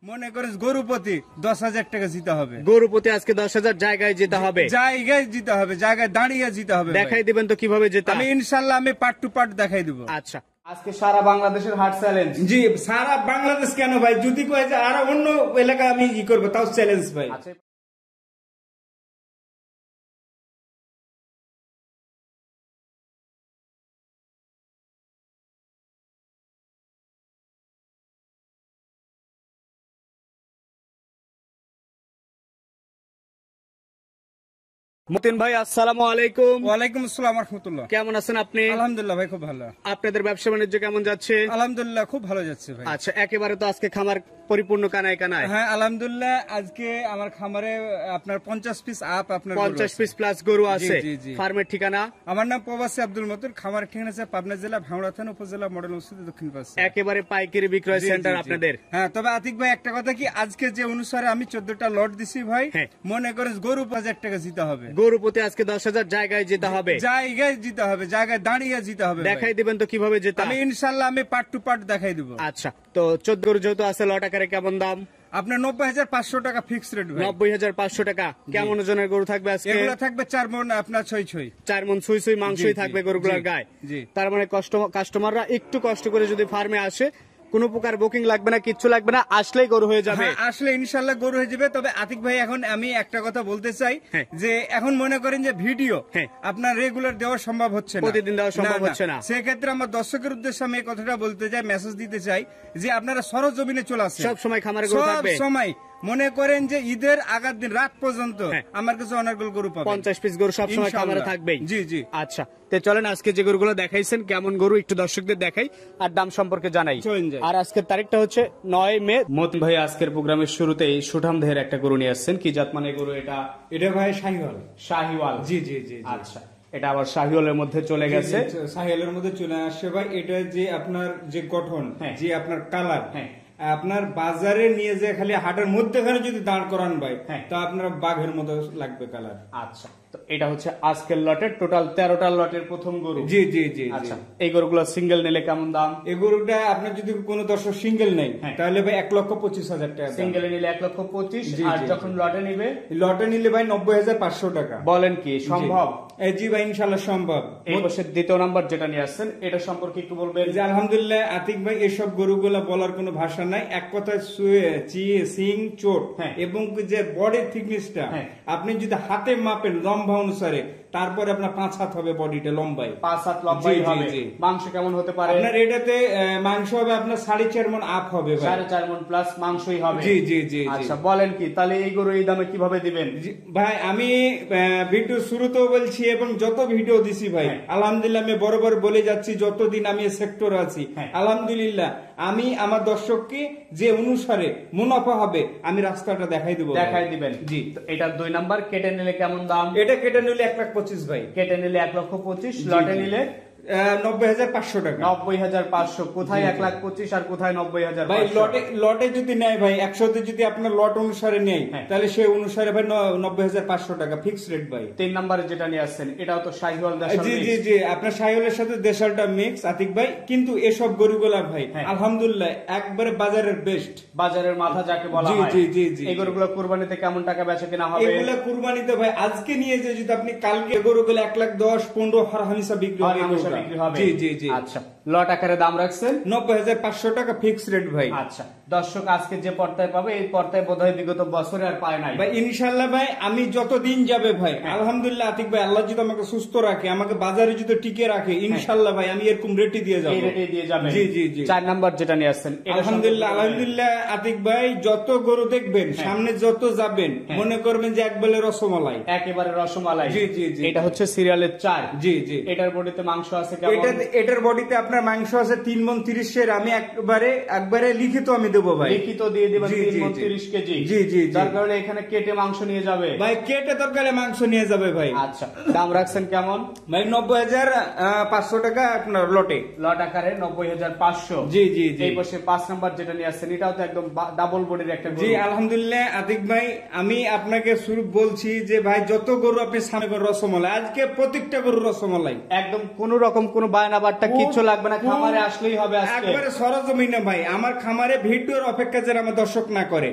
মনে করেন গরু প্রতি 10,000 টাকা জিতে হবে। গরু প্রতি আজকে 10,000 জায়গায় যেতে হবে, জায়গায় জিতে হবে, জায়গায় দাঁড়িয়ে জিতে হবে। দেখাই দিবেন তো কিভাবে যেতে? আমি ইনশাল্লাহ আমি পার্ট টু পার্ট দেখাই দিব। আচ্ছা, আজকে সারা বাংলাদেশের হাট চ্যালেঞ্জ। জি, সারা বাংলাদেশ কেন ভাই, যদি কয়ে যে আরো অন্য এলাকা আমি ই করবো তাও চ্যালেঞ্জ ভাই। আচ্ছা, মতিন ভাই আসসালামু আলাইকুম। ওয়ালাইকুম আসসালাম রাহমাতুল্লাহ। কেমন আছেন আপনি? আলহামদুলিল্লাহ ভাই, খুব ভালো। আপনাদের ব্যবসা বাণিজ্য কেমন যাচ্ছে? আলহামদুলিল্লাহ খুব ভালো যাচ্ছে ভাই। আচ্ছা, একেবারে তো আজকে খামার পরিপূর্ণ কানায় কানায়। হ্যাঁ আলহামদুলিল্লাহ, আজকে আমার খামারে আপনার 50 পিস আপ, আপনার 50 পিস প্লাস গরু আছে। জি, জি। ফার্মের ঠিকানা? আমার নাম প্রবাসী আব্দুল মতিন, খামার ঠিকানা আছে পাবনা জেলা ভাঙড়া থানা উপজেলা মডেল মসজিদ দক্ষিণ পাশে। একেবারে পাইকারি বিক্রয় সেন্টার আপনাদের। হ্যাঁ, তবে আতিক ভাই একটা কথা কি, আজকে যে অনুসারে আমি 14টা লট দিছি ভাই, মনে করেন গরু 5,000 টাকা জিতে হবে। গরু প্রতি আজকে 10,000 জায়গায় যেতে হবে, জায়গায় জিতে হবে, জায়গায় দাঁড়িয়ে জিতে হবে। দেখাই দিবেন তো কিভাবে যেতে? আমি ইনশাল্লাহ আমি পার্ট টু পার্ট দেখাই দিব। আচ্ছা, তো 14 গরু যেহেতু আছে, লট আকারে কেমন দাম? আপনার 90,500 টাকা ফিক্স রেট ভাই। 90,500 টাকা। কেমন ওজনের গরু থাকবে আজকে? এগুলো থাকবে 4 মণ, আপনার 6 4 মণ ছুঁই ছুঁই মাংসই থাকবে গরুগুলোর গায়ে। তার মানে কাস্টমাররা একটু কষ্ট করে যদি ফার্মে আসে, কোনো প্রকার বুকিং লাগবে না, কিচ্ছু লাগবে না, আসলেই গরু হয়ে যাবে। আসলে ইনশাল্লাহ গরু হয়ে যাবে। তবে আতিক ভাই, এখন আমি একটা কথা বলতে চাই যে এখন মনে করেন যে ভিডিও আপনার রেগুলার দেওয়া সম্ভব হচ্ছে না, প্রতিদিন দেওয়া সম্ভব হচ্ছে না। সেক্ষেত্রে আমার দর্শকের উদ্দেশ্যে আমি এই কথাটা বলতে চাই, মেসেজ দিতে চাই যে আপনারা সরজমিনে চলে আসেন। সব সময় খামারে গরু থাকবে, সব সময় মনে করেন যে ঈদের আগার দিন রাত পর্যন্ত আমার কাছে অনেকগুলো গরু পাবেন। 50 পিস গরু সব সময় খামারে থাকবে। জি জি। আচ্ছা, তো চলেন আজকে যে গরুগুলো দেখাইছেন কেমন গরু একটু দর্শকদের দেখাই আর দাম সম্পর্কে জানাই। আর আজকের তারিখটা হচ্ছে 9 মে। মতিন ভাই আজকের প্রোগ্রামের শুরুতেই সুঠাম দেহের একটা গরু নিয়ে আসছেন। কি জাত মানে গরু এটা? এটা ভাই শাহিওয়াল। শাহিওয়াল, জি জি জি। আচ্ছা, এটা আবার শাহিওয়ালের মধ্যে চলে গেছে। শাহিওয়ালের মধ্যে চলে আসছে ভাই। এটা যে আপনার যে গঠন, যে আপনার কালার, আপনার বাজারে নিয়ে যে খালি হাটের মধ্যেখানে যদি দাঁড় করান ভাই, তা আপনার বাঘের মতো লাগবে কালার। আচ্ছা, তো এটা হচ্ছে আজকের লটের টোটাল 13টা লটের প্রথম গরু। জি জি জি। আচ্ছা, এই গরুগুলো সিঙ্গেল নিলে কেমন দাম? এই গরুটা আপনার যদি কোনো দর্শক সিঙ্গেল নেই তাহলে ভাই 1,25,000 টাকা। সিঙ্গেলে নিলে 1,25,000, আর যখন লটে নিবে? লটে নিলে ভাই 90,500 টাকা। বলেন কি সম্ভব? জি ভাই, ইনশাল্লাহ সম্ভব। এই বছর দ্বিতীয় নাম্বার যেটা নিয়ে আসছেন, এটা সম্পর্কে একটু বলবেন? যে আলহামদুলিল্লাহ আতিক ভাই, এসব গরুগুলা বলার কোনো ভাষা নাই। এক কথায় সিং চোট এবং যে বডির থিকনেসটা আপনি যদি হাতে মাপেন লম্বা অনুসারে, তারপরে আপনার 5 হাত হবে বডিটা লম্বাই, 5 হাত লম্বাই হবে। মাংস কেমন হতে পারে? আপনার এটাতে মাংস হবে আপনার 4.5 মণ আপ হবে ভাই। 4.5 মণ প্লাস মাংসই হবে। জি জি জি। আচ্ছা, বলেন কি তাহলে এই গরু এই দামে কিভাবে দিবেন? ভাই আমি ভিডিও শুরুতেও বলছি এবং যত ভিডিও দিছি ভাই, আলহামদুলিল্লাহ আমি বরাবর বলে যাচ্ছি, যতদিন আমি সেক্টর আছি আলহামদুলিল্লাহ আমি আমার দর্শককে যে অনুসারে মুনাফা হবে আমি রাস্তাটা দেখাই দেবো। দেখাই দিবেন? জি। এটা 2 নাম্বার। কেটে নিলে কেমন দাম? এটা কেটে নিলে 1,25,000 ভাই। কেটে নিলে 1,25,000, লটে নিলে 90,500 টাকা। 90,500। কোথায় 1,25,000 আর কোথায় 90,500? ভাই লটে যদি নেয় ভাই, 100তে যদি আপনার লট অনুসারে নেয় তাহলে সে অনুসারে ভাই 90,500 টাকা ফিক্স রেট ভাই। 3 নম্বরে যেটা নিয়ে আসছেন এটাও তো শাহিওয়াল দেশাল। জি জি জি, আপনার শাহিওয়ালের সাথে দেশালটা মিক্স আতিক ভাই। কিন্তু এসব গরুগুলা ভাই আলহামদুলিল্লাহ একবারে বাজারের বেস্ট, বাজারের মাথা যাকে বলা হয়। জি জি জি। এই গরুগুলো কুরবানিতে কেমন টাকা বেচা কেনা হবে? এগুলা কুরবানিতে ভাই আজকে নিয়ে যে যদি আপনি কালকে গরুগুলো 1,10,000 15 হারহামিসা বিক্রি হবে। জি জি জি। আচ্ছা, লট আকারে দাম রাখছেন 90,500 টাকা ফিক্স রেট ভাই। আচ্ছা, দর্শক আজকে যে পর্দায় পাবে এই পর্দায় বোধহয় বিগত বছরে আর পায় নাই ভাই। ইনশাল্লাহ ভাই আমি যতদিন যাবে ভাই আলহামদুলিল্লাহ আতিক ভাই, আল্লাহ যদি আমাকে সুস্থ রাখে, আমাকে বাজারে যদি টিকে রাখে, ইনশাল্লাহ ভাই আমি এরকম রেটে দিয়ে যাবো। এই রেটে দিয়ে যাবেন? জি জি জি। 4 নাম্বার যেটা নিয়ে আসছেন আলহামদুলিল্লাহ আলহামদুলিল্লাহ আতিক ভাই, যত গরু দেখবেন সামনে যত যাবেন মনে করবেন যে একবারে রসমালাই, একেবারে রসমালাই। জি জি জি। এটা হচ্ছে সিরিয়ালের 4। জি জি। এটার বডিতে মাংস আছে কেমন? এটার বডিতে আপনার মাংস আছে 3 মণ 30 এর। আমি একবারে লিখিত আমি দেবো ভাই। লিখিত দিয়ে দিবেন 3 মণ 30 কেজি? জি জি। যার কারণে এখানে কেটে মাংস নিয়ে যাবে ভাই, কেটে তরকারি মাংস নিয়ে যাবে ভাই। আচ্ছা, দাম রাখছেন কেমন? ভাই 90,500 টাকা আপনার লটে। লট আকারে 90,500। জি জি জি। এই বছর 5 নাম্বার যেটা নিয়ে আসছেন এটাও তো একদম ডাবল বডির একটা গরু। জি আলহামদুলিল্লাহ আতিক ভাই, আমি আপনাকে শুরু বলছি যে ভাই যত গরু আপনি সামনে রসমালাই, আজকে প্রত্যেকটা গরু রসমালাই। একদম কোন রকম কোন বায়না বাট্টা কিচ্ছু লাগবে না, খামারে আসলেই হবে। একবারে সরজমিনে ভাই, আমার খামারে ভিডিও ভিডিওর অপেক্ষা যারা আমার দর্শক না করে,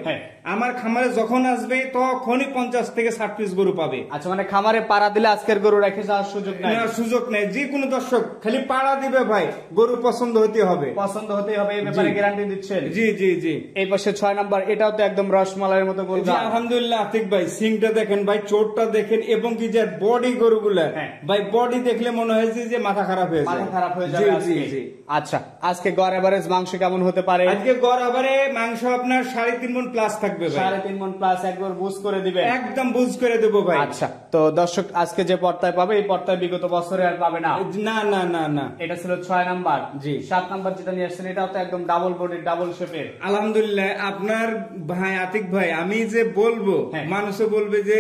আমার খামারে যখন আসবে তখনই 50 থেকে 60 পিস গরু পাবে। আচ্ছা, মানে খামারে পাড়া দিলে আজকের গরু রেখে যাওয়ার সুযোগ নাই? না, সুযোগ নেই। যে কোনো দর্শক খালি পাড়া দিবে ভাই, গরু পছন্দ হতে হবে, পছন্দ হতেই হবে, এই ব্যাপারে গ্যারান্টি দিচ্ছেন? জি জি জি। এই পাশে 6 নাম্বার, এটাও তো একদম রসমালাইয়ের মতো গরু। আলহামদুলিল্লাহ আতিক ভাই, সিংটা দেখেন ভাই, চোটটা দেখেন, এবং কি যে বডি গরুগুলা ভাই, বডি দেখলে মনে হয় যে মাথা খারাপ হয়ে যায়, মাথা খারাপ হয়ে যাবে আজকে। আচ্ছা, আজকে গড় এভারেজ মাংস কেমন হতে পারে? আজকে গড় এবারে মাংস আপনার 3.5 মণ প্লাস থাকবে ভাই। 3.5 মণ প্লাস, একবার বুঝ করে দিবে? একদম বুঝ করে দেবো ভাই। আচ্ছা, তো দর্শক আজকে যে পর্দায় পাবে, এই পর্দায় বিগত বছরে আর পাবে না। না না না না। এটা ছিল 6 নাম্বার। জি। 7 নাম্বার যেটা নিয়ে আসছেন, এটাও তো একদম ডাবল বডি, ডাবল শেপের। আলহামদুলিল্লাহ আপনার ভাই আতিক ভাই, আমি যে বলবো মানুষও বলবে যে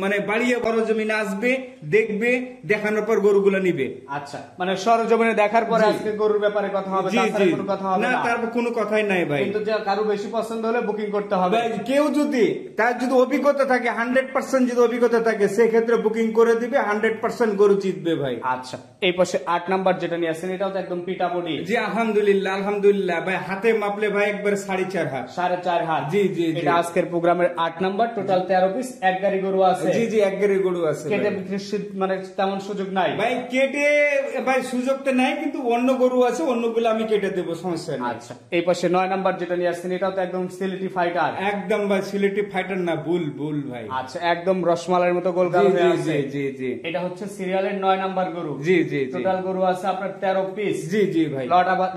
মানে বাড়িয়ে বড় জমিনে আসবে, দেখবে, দেখানোর পর গরুগুলা নিবে। আচ্ছা, মানে সরজমিনে দেখার পরে আজকে গরুর ব্যাপারে কথা হবে, তাছাড়া কোনো কথা হবে না? তারপর কোনো কথাই নাই ভাই। কিন্তু যে কারো বেশি পছন্দ হলে বুকিং করতে হবে। কেউ যদি তার যদি অভিজ্ঞতা থাকে, 100% যদি অভিজ্ঞতা থাকে, সেক্ষেত্রে বুকিং করে দিবে, 100% গরু জিতবে ভাই। আচ্ছা, এই পাশে 8 নাম্বার যেটা নিয়ে আসছেন, এটাও তো একদম পিটা বডি। জি আলহামদুলিল্লাহ আলহামদুলিল্লাহ ভাই, হাতে মাপলে ভাই একবারে 4.5 হাত। 4.5 হাত। জি জি। এটা আজকের প্রোগ্রামের 8 নাম্বার। টোটাল 13 পিস, এক গাড়ি গরু আছে। জি জি, এক গাড়ি গরু আছে। কেটে মানে তেমন সুযোগ নাই ভাই, কেটে ভাই সুযোগ তো নাই, কিন্তু অন্য গরু আছে, অন্যগুলো আমি কেটে দেবো, সমস্যা নেই। আচ্ছা, এই পাশে 9 নাম্বার যেটা নিয়ে আসছেন, এটাও তো একদম সিলেটি ফাইটার। একদম ভাই সিলেটি ফাইটার না, বুল ভাই। আচ্ছা, একদম রসমালাইয়ের মতো গোল গাল হয়ে আছে। জি জি। এটা হচ্ছে সিরিয়ালের 9 নাম্বার গরু। জি জি। টোটাল গরু আছে আপনার 13 পিস। জি জি ভাই।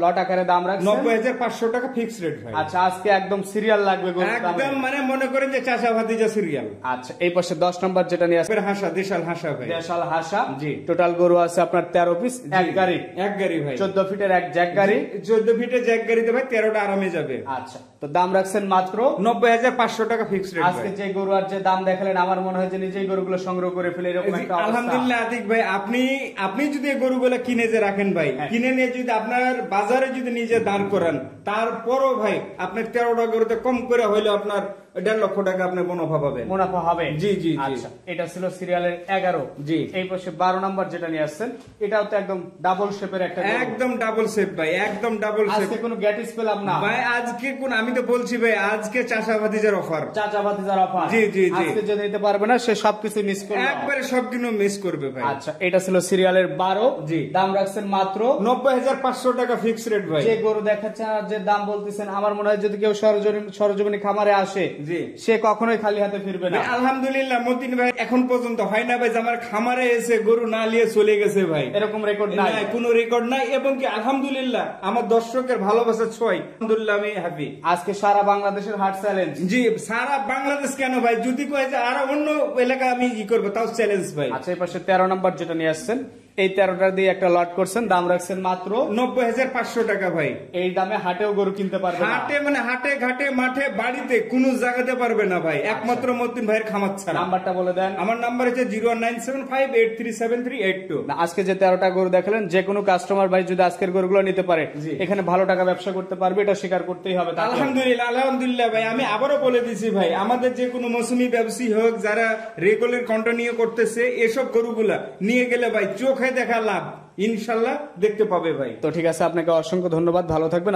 লট আকারে দাম রাখছেন 90,500 টাকা ফিক্সড রেট ভাই। আচ্ছা, আজকে একদম সিরিয়াল লাগবে গরু, একদম মানে মনে করেন যে চাচা ভাতিজা সিরিয়াল। আচ্ছা, এই পাশে 10 নাম্বার যেটা নিয়ে আসছেন, হাসা, দেশাল হাসা ভাই। দেশাল হাসা। জি। টোটাল গরু আছে আপনার 13 পিস, এক গাড়ি। এক গাড়ি ভাই। 14 ফিটের এক জ্যাক গাড়ি। 14 ফিটের জ্যাক গাড়িতে ভাই 13টা আরামে যাবে। আচ্ছা, তো দাম রাখছেন মাত্র 90,500 টাকা ফিক্সড রেট। আজকে যে গরু আর যে দাম দেখালেন, আমার মনে হয় যে নিজেই গরুগুলো সংগ্রহ করে ফেলে এরকম একটা অবস্থা। আলহামদুলিল্লাহ আতিক ভাই, আপনি যদি এই গরুগুলো কিনে যে রাখেন ভাই, কিনে নিয়ে যদি আপনার বাজারে যদি নিজে দাঁড় করান, তারপরও ভাই আপনার 13টা গরুতে কম করে হইলে আপনার 1.5 লক্ষ টাকা আপনার মুনাফা হবে। জি জি। আচ্ছা, এটা ছিল সিরিয়ালের 11। জি। এই পাশে 12 নাম্বার যেটা নিয়ে আসছেন, এটাও তো একদম ডাবল শেপের একটা গরু। একদম ডাবল শেপ ভাই, একদম ডাবল শেপ। আজকে কোনো গ্যাটিস পেলাম না ভাই, আজকে কোন, আমি তো বলছি ভাই, আজকে চাচা ভাতিজার অফার। চাচা ভাতিজার অফার। জি জি জি। আজকে যে নিতে পারবে না সে সবকিছু মিস করবে, একবারে সবকিছু মিস করবে ভাই। আচ্ছা, এটা ছিল সিরিয়ালের 12। জি। দাম রাখছেন মাত্র 90,500 টাকা ফিক্স রেট ভাই। যে গরু দেখাচ্ছেন আর যে দাম বলতেছেন, আমার মনে হয় যদি কেউ সরজমিনি খামারে আসে, জি, সে কখনোই খালি হাতে ফিরবে না। আলহামদুলিল্লাহ মতিন ভাই, এখন পর্যন্ত হয় না ভাই যে আমার খামারে এসে গরু না নিয়ে চলে গেছে ভাই, এরকম রেকর্ড নাই, কোনো রেকর্ড নাই। এবং কি আলহামদুলিল্লাহ আমার দর্শকের ভালোবাসা ছয়, আলহামদুলিল্লাহ আমি হ্যাপি। আজকে সারা বাংলাদেশের হাট চ্যালেঞ্জ। জি, সারা বাংলাদেশ কেন ভাই, যদি কয় যে আরো অন্য এলাকা আমি ই করবো, তাও চ্যালেঞ্জ ভাই। আচ্ছা, এই পাশে 13 নম্বর যেটা নিয়ে আসছেন, এই 13টা দিয়ে একটা লট করছেন, দাম রাখছেন মাত্র 90,500 টাকা ভাই। এই দামে হাটেও গরু কিনতে পারবে না। হাটে মানে হাটে ঘাটে মাঠে বাড়িতে কোন জায়গাতে পারবে না ভাই, একমাত্র মতিন ভাইয়ের খামার ছাড়া। নাম্বারটা বলে দেন। আমার নাম্বার হচ্ছে 01975837382। আজকে যে 13টা গরু দেখালেন, যে কোনো কাস্টমার ভাই যদি আজকের গরুগুলো নিতে পারে, এখানে ভালো টাকা ব্যবসা করতে পারবে, এটা স্বীকার করতেই হবে। আলহামদুলিল্লাহ আলহামদুলিল্লাহ ভাই, আমি আবারও বলে দিছি ভাই, আমাদের যে কোনো মৌসুমী ব্যবসায়ী হোক, যারা রেগুলার কন্টিনিউ করতেছে, এসব গরুগুলা নিয়ে গেলে ভাই চোখে দেখা লাভ ইনশাল্লাহ দেখতে পাবে ভাই। তো ঠিক আছে, আপনাকে অসংখ্য ধন্যবাদ, ভালো থাকবেন।